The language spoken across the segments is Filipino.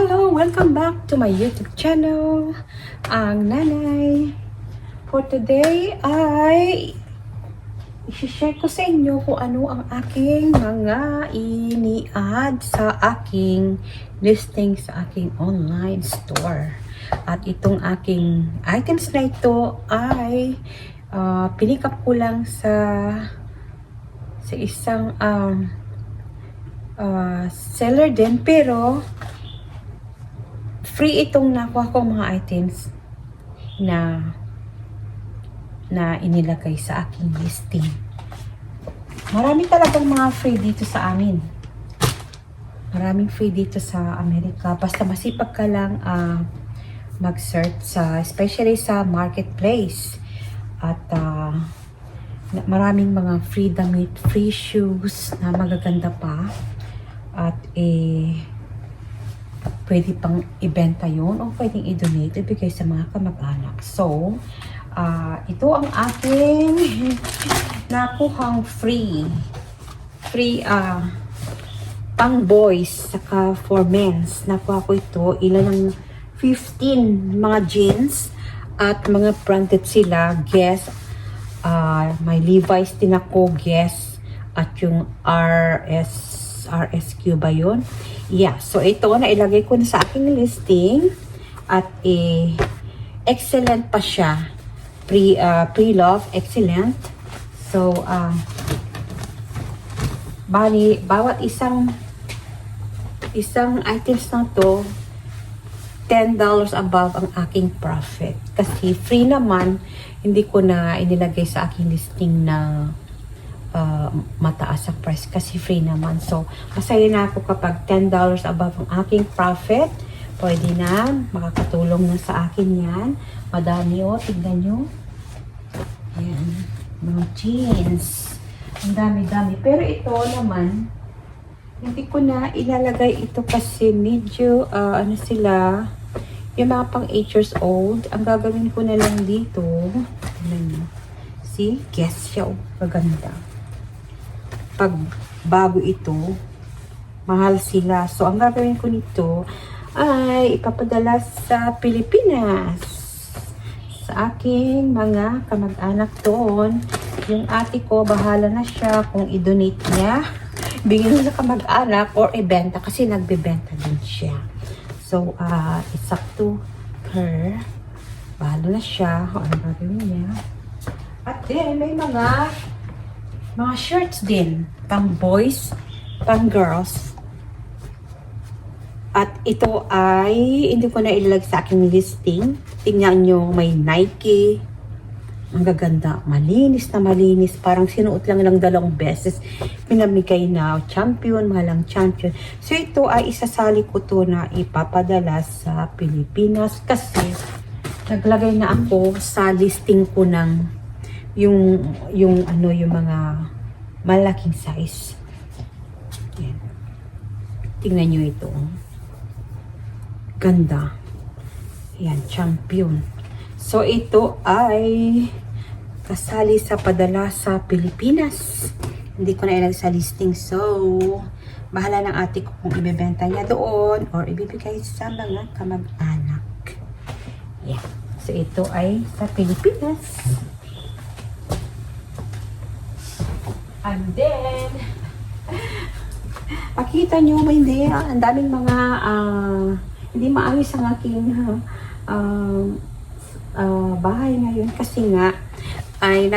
Hello! Welcome back to my YouTube channel, ang Nanay. For today ay i-share ko sa inyo kung ano ang aking mga ini-add sa aking listing sa aking online store. At itong aking items na ito ay pick up ko lang sa isang seller din, pero free itong nakuha ko mga items na inilagay sa aking listing. Marami talagang mga free dito sa amin. Maraming free dito sa Amerika. Basta masipag ka lang mag-search especially sa marketplace. At maraming mga free damit, free shoes na magaganda pa. At pwede pang ibenta yun o pwedeng i-donate, ibigay sa mga kamag-anak. So, ito ang aking nakuhang free pang boys saka for men's. Nakuha ko ito, ilan ng 15 mga jeans at mga branded sila. Guess, may Levi's din ako, Guess, at yung RSQ ba yun? Yeah, so ito na ilagay ko na sa aking listing at excellent pa siya. Pre-love, excellent. So, bali, bawat isang items na to, $10 above ang aking profit. Kasi free naman, hindi ko na inilagay sa aking listing na mataas ang price kasi free naman. So, masaya na ako kapag $10 above ang aking profit. Pwede na, makakatulong na sa akin yan. Madami tignan nyo. Ayan, mga jeans. Ang dami-dami. Pero ito naman, hindi ko na ilalagay ito kasi medyo, sila, yung mga pang 8 years old. Ang gagawin ko na lang dito, see, Guess siya, maganda. Pag bago ito, mahal sila. So, ang gagawin ko nito ay ipapadala sa Pilipinas. Sa aking mga kamag-anak doon. Yung ate ko, bahala na siya kung i-donate niya. Bigyan niya sa kamag-anak or ibenta kasi nagbebenta din siya. So, it's up to her. Bahala na siya kung ano gagawin niya. At then, may mga shirts din, pang boys, pang girls. At ito ay, hindi ko na ilalagay sa aking listing. Tingnan nyo, may Nike. Ang gaganda, malinis na malinis. Parang sinuot lang 2 beses. Pinamigay na champion, mahalang champion. So ito ay isasali ko to na ipapadala sa Pilipinas. Kasi naglagay na ako sa listing ko ng yung mga malaking size. Yan. Tingnan nyo ito. Ganda. Yan, champion. So, ito ay kasali sa padala sa Pilipinas. Hindi ko na ilagay sa listing. So, bahala ng ate ko kung ibebenta niya doon or ibibigay sa mga kamag-anak. Yan. So, ito ay sa Pilipinas. And then, makita nyo, hindi, ang daming mga, hindi maayos ang aking bahay ngayon kasi nga, ay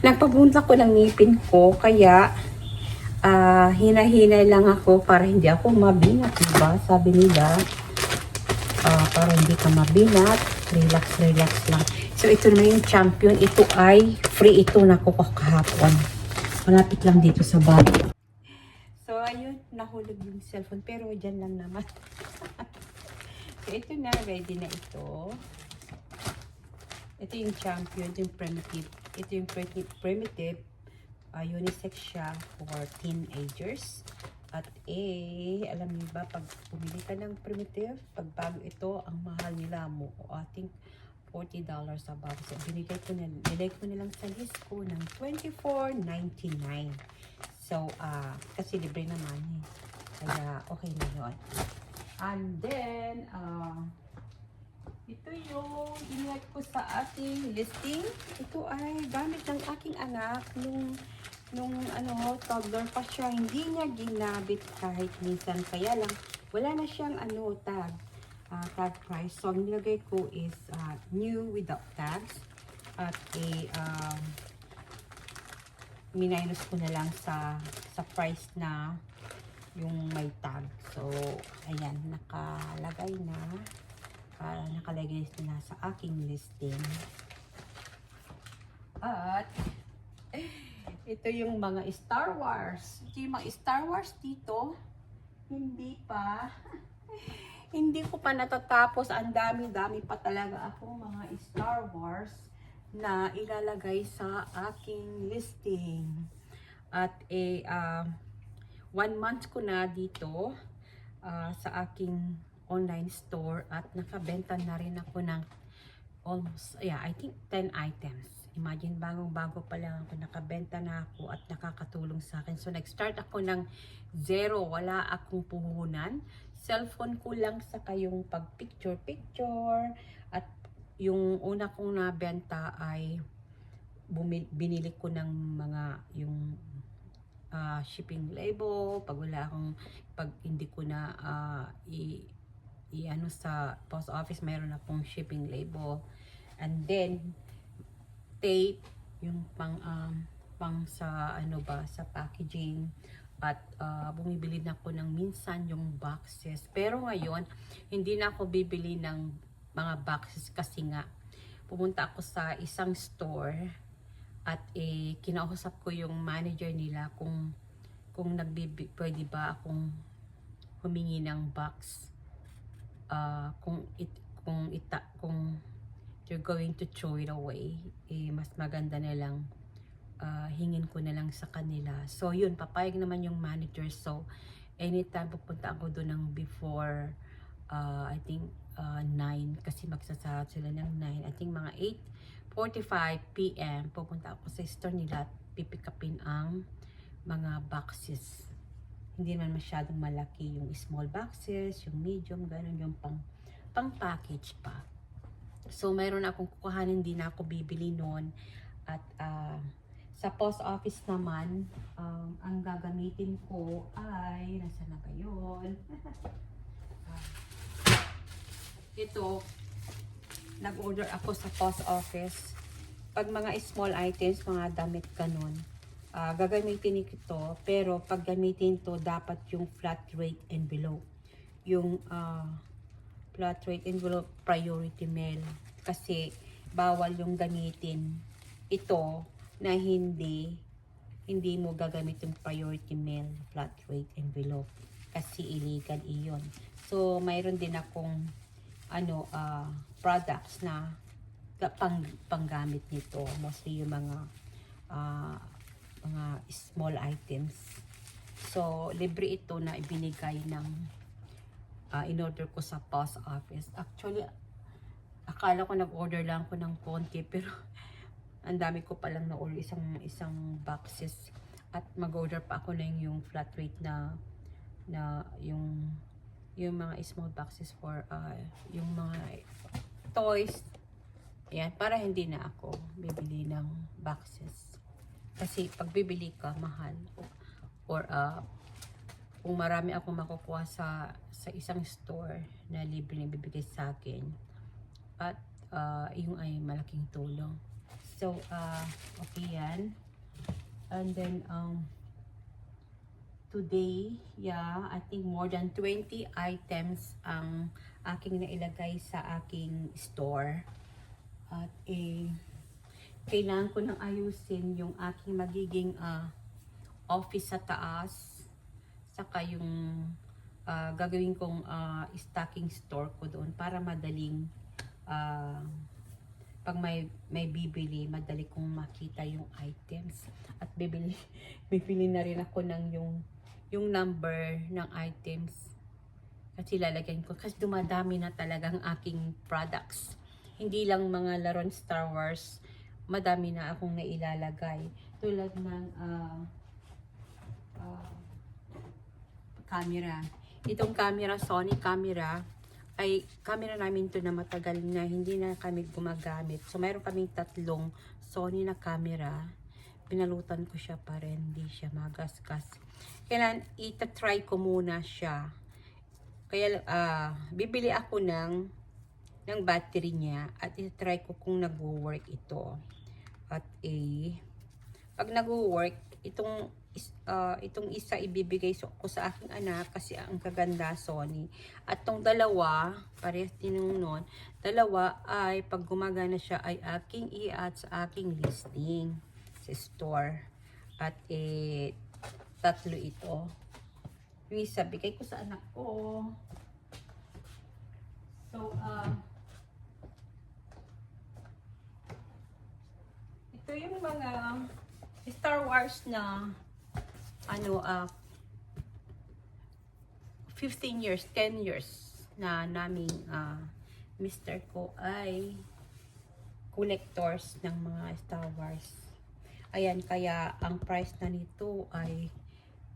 nagpabunta ko ng ngipin ko, kaya, hina-hinay lang ako para hindi ako mabinat, diba? Sabi nila, para hindi ka mabinat, relax lang. So, ito na yung champion, ito ay free ito na ko kahapon. Malapit lang dito sa bag. So, ayun, nahulog yung cellphone. Pero, dyan lang naman. So, ito na. Ready na ito. Ito yung champion, yung primitive. Ito yung primitive. Unisex siya for teenagers. At alam niyo ba, pag pumili ka ng primitive, pag bago ito, ang mahal nila mo. I think, $40 above. So, nilagay ko na lang sa list ko ng $24.99. So, kasi libre naman eh. Kaya, okay na yun. And then, ito yung inilagay ko sa ating listing. Ito ay gamit ng aking anak nung toddler pa siya. Hindi niya ginabit kahit minsan. Kaya lang, wala na siyang tag price. So, ang nilagay ko is new without tags. At minus ko na lang sa price na yung may tag. So, ayan, nakalagay na sa aking listing. At ito yung mga Star Wars. Ito yung mga Star Wars dito. Hindi ko pa natatapos. Ang dami-dami pa talaga akong mga Star Wars na ilalagay sa aking listing. At 1 month ko na dito sa aking online store at nakabenta na rin ako ng almost, I think 10 items. Imagine, bagong-bago pa lang ako, nakabenta na ako at nakakatulong sa akin. So, nag-start ako ng zero. Wala akong puhunan. Cellphone ko lang sa kayong pag-picture-picture. At yung una kong nabenta ay binili ko ng mga yung shipping label. Pag hindi ko na sa post office, mayroon akong shipping label. And then, tape, yung pang sa sa packaging. At bumibili na ako ng minsan yung boxes. Pero ngayon, hindi na ako bibili ng mga boxes kasi nga pumunta ako sa isang store at kinausap ko yung manager nila kung pwede ba akong humingi ng box. Kung you're going to throw it away, mas maganda na lang hingin ko na lang sa kanila. So yun, papayag naman yung manager. So anytime pupunta ako doon ng before I think 9, kasi magsasarap sila ng 9. I think mga 8:45 PM pupunta ako sa store nila at pipikapin ang mga boxes. Hindi naman masyadong malaki, yung small boxes, yung medium, ganun, yung pang package pa. So, mayroon akong kukuhanin, hindi na ako bibili noon. At sa post office naman, ang gagamitin ko ay, nasa na ba yun? Ito, nag-order ako sa post office. Pag mga small items, mga damit, ganun, gagamitin ito, pero pag gamitin to, dapat yung flat rate envelope. Yung flat rate envelope priority mail. Kasi bawal yung gamitin ito na hindi mo gagamit yung priority mail flat rate envelope. Kasi illegal iyon. So, mayroon din akong products na panggamit nito. Mostly yung mga small items. So, libre ito na ibinigay ng in-order ko sa post office. Actually, akala ko nag-order lang ko ng konti, pero ang dami ko palang na-order, isang boxes. At mag-order pa ako ng yung flat rate na yung mga small boxes for yung mga toys. Ayan, para hindi na ako bibili ng boxes. Kasi pag bibili ka, mahal. Or kung marami akong makukuha sa isang store na libre na bibigay sa akin, at yung ay malaking tulong. So, okay yan. And then, today, I think more than 20 items ang aking nailagay sa aking store. At kailangan ko nang ayusin yung aking magiging office sa taas, saka yung gagawin kong stocking store ko doon para madaling pag may bibili, madali kong makita yung items. At bibili na rin ako ng yung number ng items, kasi lalagyan ko, kasi dumadami na talagang aking products. Hindi lang mga laron Star Wars, madami na akong nailalagay. Tulad ng camera. Itong camera, Sony camera, ay camera namin to na matagal na hindi na kami gumagamit. So, mayroon kaming tatlong Sony na camera. Pinalutan ko siya para hindi siya magasgas. Kailan, itatry ko muna siya. Kaya, bibili ako ng battery niya at itatry ko kung nag-work ito. At pag nag-work, itong isa ibibigay ko sa aking anak kasi ang kaganda Sony. At tong dalawa, parehas din nun, dalawa ay pag gumagana siya ay aking i-add sa aking listing sa store. At tatlo ito. Yung isa, bigay ko sa anak ko. So, ito yung mga Star Wars na 15 years, 10 years na naming mister ko ay collectors ng mga Star Wars. Ayan, kaya ang price na nito ay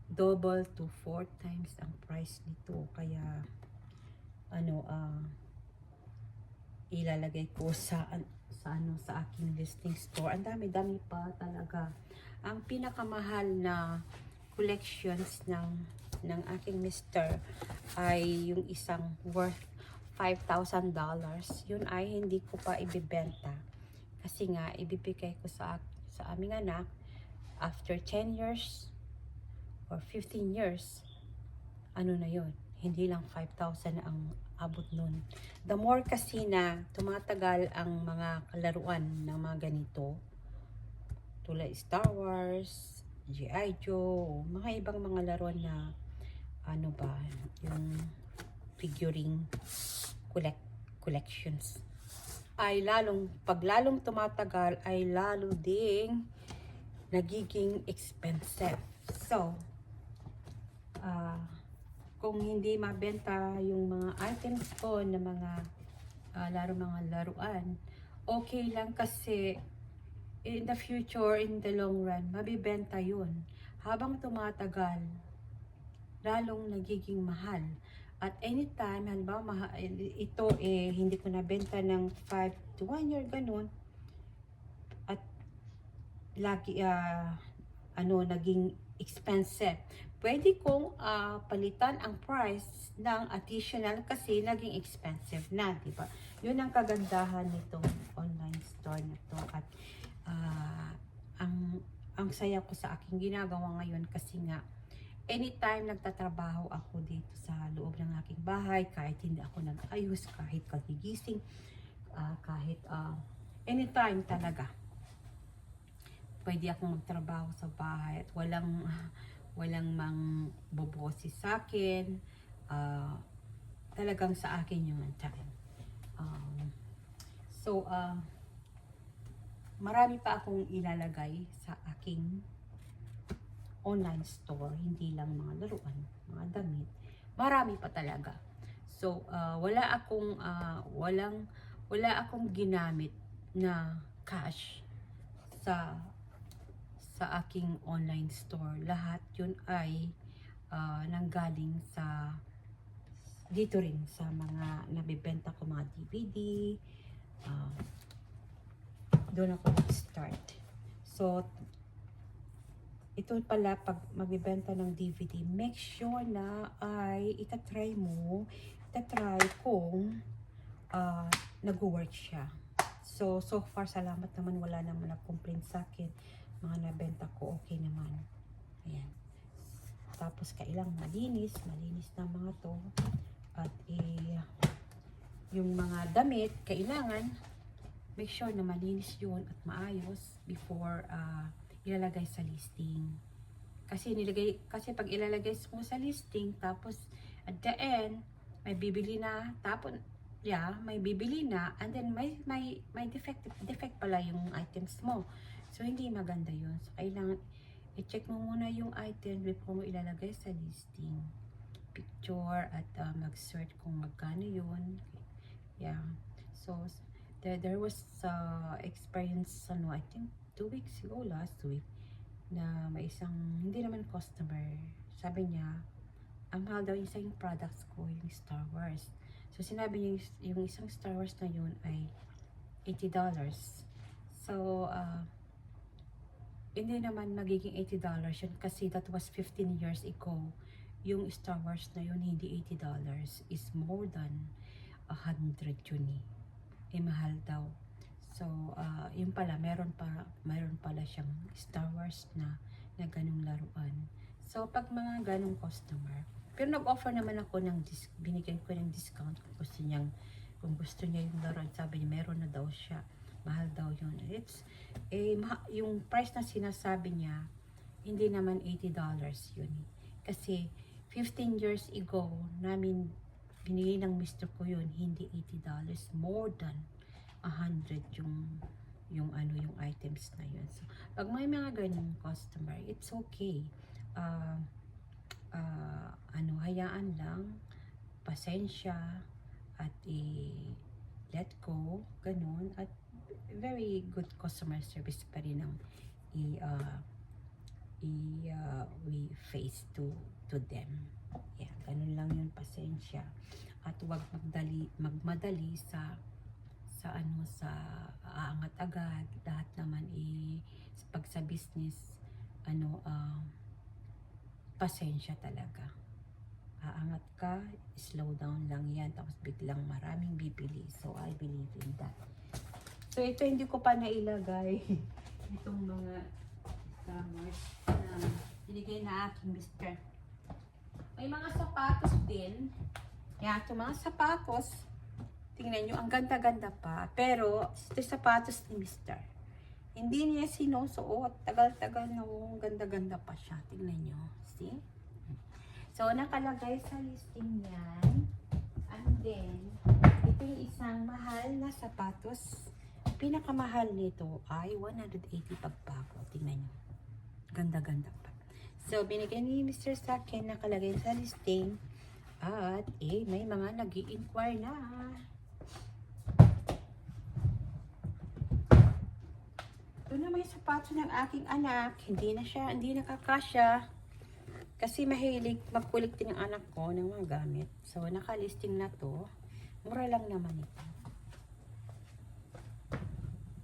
double to 4 times ang price nito. Kaya ilalagay ko sa aking listing store. Ang dami-dami pa talaga. Ang pinakamahal na collections ng aking mister ay yung isang worth $5,000. Yun ay hindi ko pa ibibenta. Kasi nga, ibibigay ko sa aming anak after 10 years or 15 years. Ano na yun? Hindi lang 5,000 ang abot nun. The more kasi na tumatagal ang mga kalaruan ng mga ganito, tulad Star Wars, G.I. Joe, mga ibang mga laruan na yung figurine collections, ay pag lalong tumatagal ay lalo ding nagiging expensive. So, kung hindi mabenta yung mga items ko na mga laruan, okay lang kasi in the future, in the long run, mabibenta yun. Habang tumatagal, lalong nagiging mahal. At anytime, halimbawa, ito hindi ko nabenta ng 5 to 1 year, ganun. At lagi, naging expensive. Pwede kong palitan ang price ng additional kasi naging expensive na, di ba? Yun ang kagandahan nitong online store na to. At ang saya ko sa aking ginagawa ngayon kasi nga anytime nagtatrabaho ako dito sa loob ng aking bahay, kahit hindi ako nag-ayos, kahit kagigising, kahit anytime talaga pwede akong magtrabaho sa bahay at walang mang bobosi sa akin. Talagang sa akin yung time. So, marami pa akong ilalagay sa aking online store. Hindi lang mga laruan, mga damit. Marami pa talaga. So, wala akong ginamit na cash sa aking online store. Lahat yun ay nanggaling dito rin sa mga nabibenta ko mga DVD. Doon ako nag-start. So, ito pala pag magbibenta ng DVD, make sure na ay itatry kung nag-work siya. So far, salamat naman, wala naman nag-complain sa akin. Mga nabenta ko, okay naman. Ayan. Tapos, kailang malinis na mga to. At yung mga damit, kailangan make sure na malinis yun at maayos before ilalagay sa listing. Kasi pag ilalagay mo sa listing, tapos at the end, may bibili na, may bibili na, and then may defect pala yung items mo. So, hindi maganda yun. So, kailangan i-check mo muna yung item before mo ilalagay sa listing. Picture at mag-search kung magkano yun. Yeah. So, there was experience, I think 2 weeks ago, last week, na may isang, hindi naman customer, sabi niya, ang mahal daw yung isang products ko, yung Star Wars. So, sinabi niya yung isang Star Wars na yun ay $80. So, hindi naman magiging $80 yun kasi that was 15 years ago. Yung Star Wars na yun, hindi $80. Is more than 100 yun eh. Mahal daw. So, yun pala, meron pala siyang Star Wars na ganung laruan. So, pag mga ganung customer, pero nag-offer naman ako ng binigyan ko ng discount kung gusto niya yung laruan. Sabi niya, meron na daw siya. Mahal daw yun. Yung price na sinasabi niya, hindi naman $80 yun. Kasi, 15 years ago, namin binigay ng mister ko yun, hindi $80. More than 100 yung items na yun. So, pag may mga ganyung customer, it's okay. Hayaan lang, pasensya, at let go, ganun, at very good customer service pa rin ang we face to them. Yeah, ganun lang yun, pasensya. At huwag magmadali sa aangat agad. Lahat naman pag sa business, pasensya talaga. Aangat ka, slow down lang yan, tapos biglang maraming bibili. So, I believe in that. So, ito hindi ko pa nailagay. Itong mga Summers na binigay na aking mister. May mga sapatos din. Yan, itong mga sapatos. Tingnan nyo, ang ganda-ganda pa. Pero, ito sapatos ni mister. Hindi niya sinusuot. Tagal-tagal na ganda-ganda pa siya. Tingnan nyo. See? So, nakalagay sa listing yan. And then, ito yung isang mahal na sapatos. Pinakamahal nito ay 180 pagbago. Tingnan nyo. Ganda-ganda pa. So, binigyan ni Mr. sa akin, nakalagay sa listing. At, may mga nag-i-inquire na. Ito na may sapatos ng aking anak. Hindi nakakasya. Kasi mahilig magkulik din ang anak ko ng mga gamit. So, nakalisting na to. Mura lang naman ito.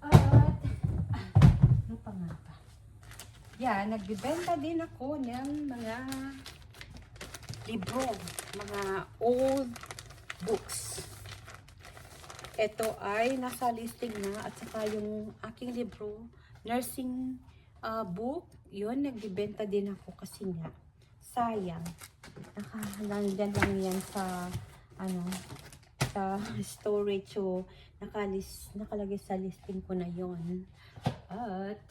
At, ano pa nga pa? Yan, nagbibenta din ako ng mga libro. Mga old books. Ito ay nasa listing na at saka yung aking libro, nursing book, yun, nagbibenta din ako kasi nga, sayang. Nandyan lang yan sa, sa storage. So, nakalagay sa listing ko na yun. At,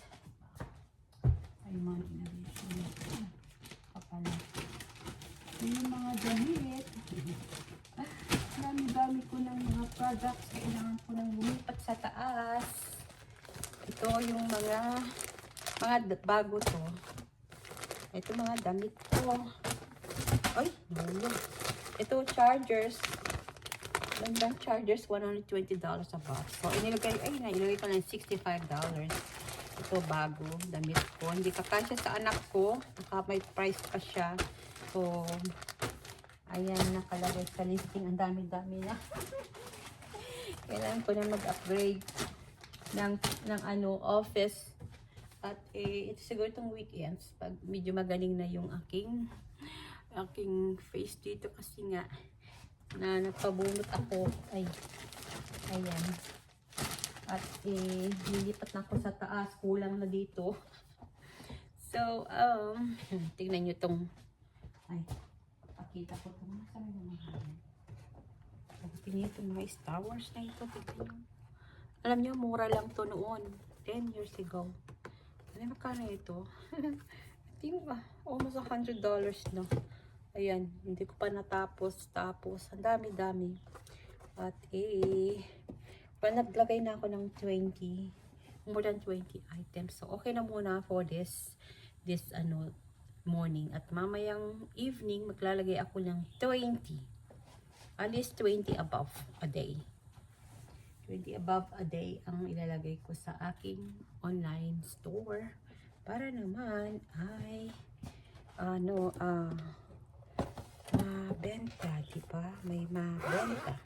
ay mga ginagay kapala. Yung mga damit. Dami-dami ko ng mga products. Kailangan ko nang lumipat sa taas. Ito yung mga bago to. Ito mga damit ko. Ay, nulog. Ito chargers. Gandang chargers, $120 a box. So, inilagay ko lang $65. Ito bago, damit ko. Hindi kakasya sa anak ko. May price pa siya. So, ayan, nakalagay sa listing. Ang dami-dami na. Kailangan ko na mag-upgrade ng office. At ito siguro itong weekends. Pag medyo magaling na yung aking face dito. Kasi nga, nagpabunot ako. Ayan. At nilipat na ako sa taas. Kulang na dito. So, tignan nyo itong pakita ko itong masama na mahal. Tingnan itong mga Star Wars na ito. Tignan nyo. Alam nyo, mura lang to noon. 10 years ago. Ano magkano ito? I think almost $100 na. Ayan, hindi ko pa natapos. Ang dami-dami. At naglagay na ako ng more than 20 items. So, okay na muna for this morning. At mamayang evening, maglalagay ako ng 20. At least 20 above a day. 20 above a day ang ilalagay ko sa aking online store. Para naman ay mabenta, di ba? May mabenta.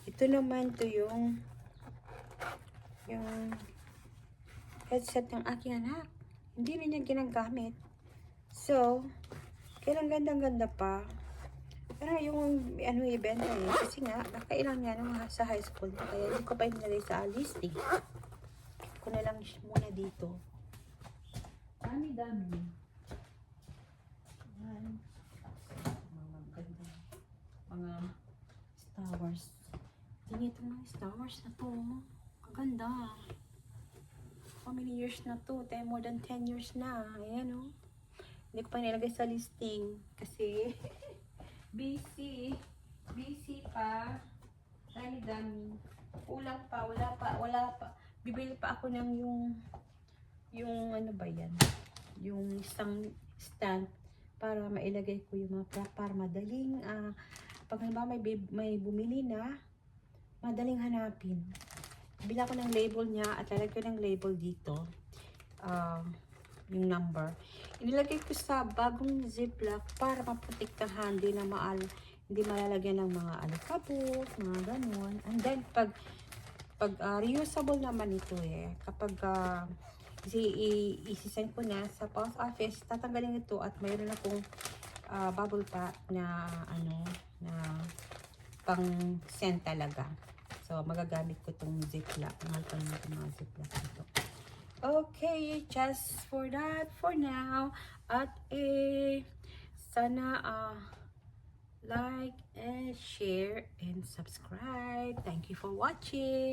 Ito naman to yung headset ng aking anak. Hindi rin niya ginagamit. So, kailang gandang-ganda pa. Pero yung ano ibenta eh. Kasi nga, nakailang nga nung sa high school na. Kaya hindi ko pa inilagay sa listing. Ko na lang muna dito. Dami-dami. Yan. Mga ganda. Mga Star Wars. Tingnan itong mga Star Wars na to. Kaganda. How many years na to? More than 10 years na. Ayan o. Hindi ko pa nilagay sa listing. Kasi busy. Busy pa. Dami-dami. Kulang pa. Wala pa. Bibili pa ako ng yung ano ba yan? Yung isang stand para mailagay ko yung mga para madaling pag halimbawa may bumili na, madaling hanapin. Bila ko ng label niya at lalagay ko ng label dito. Yung number. Inilagay ko sa bagong ziplock para maprotektahan din na hindi malalagyan ng mga alikabok, mga ganun. And then, pag reusable naman ito eh. Kapag isisend ko na sa post office, tatanggalin ito at mayroon akong bubble wrap na na pang send talaga. So, magagamit ko itong ziplock. Mahal pa naman itong mga ziplock ito. Okay, just for that for now. At sana like and share and subscribe. Thank you for watching.